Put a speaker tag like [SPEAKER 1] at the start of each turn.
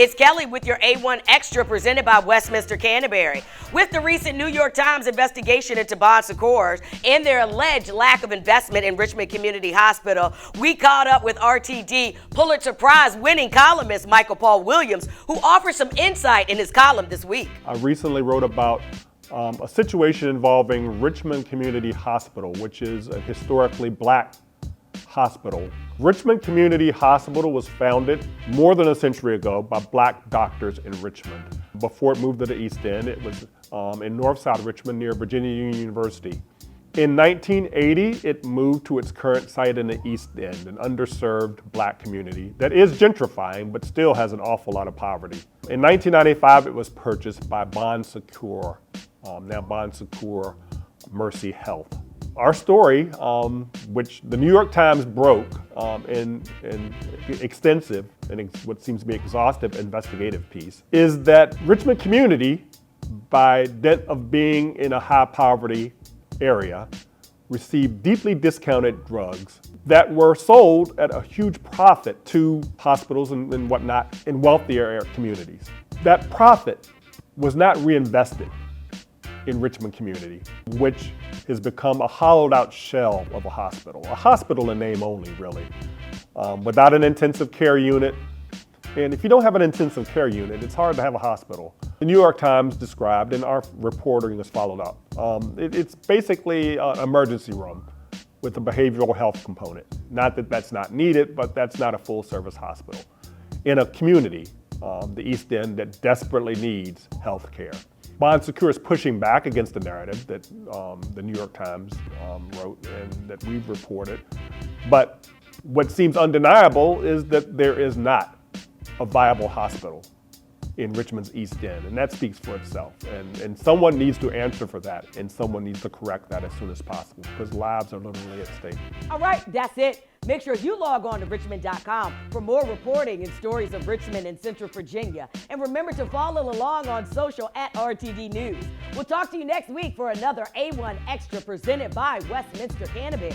[SPEAKER 1] It's Kelly with your A1 Extra presented by Westminster Canterbury. With the recent New York Times investigation into Bon Secours and their alleged lack of investment in Richmond Community Hospital, we caught up with RT-D Pulitzer Prize-winning columnist Michael Paul Williams, who offers some insight in his column this week.
[SPEAKER 2] I recently wrote about a situation involving Richmond Community Hospital, which is a historically black hospital. Richmond Community Hospital was founded more than a century ago by black doctors in Richmond. Before it moved to the East End, it was in North-South Richmond near Virginia Union University. In 1980, it moved to its current site in the East End, an underserved black community that is gentrifying but still has an awful lot of poverty. In 1995, it was purchased by Bon Secours, now Bon Secours Mercy Health. Our story, which the New York Times broke in extensive and what seems to be exhaustive investigative piece, is that Richmond Community, by dint of being in a high poverty area, received deeply discounted drugs that were sold at a huge profit to hospitals and whatnot in wealthier communities. That profit was not reinvested in Richmond Community, which has become a hollowed out shell of a hospital in name only, really, without an intensive care unit. And if you don't have an intensive care unit, it's hard to have a hospital. The New York Times described, and our reporting has followed up, it's basically an emergency room with a behavioral health component. Not that that's not needed, but that's not a full service hospital in a community, the East End, that desperately needs health care. Bon Secours is pushing back against the narrative that the New York Times wrote and that we've reported. But what seems undeniable is that there is not a viable hospital in Richmond's East End, and that speaks for itself. And someone needs to answer for that, and someone needs to correct that as soon as possible, because lives are literally at stake.
[SPEAKER 1] All right, that's it. Make sure you log on to richmond.com for more reporting and stories of Richmond and Central Virginia. And remember to follow along on social at RTD News. We'll talk to you next week for another A1 Extra presented by Westminster Canterbury.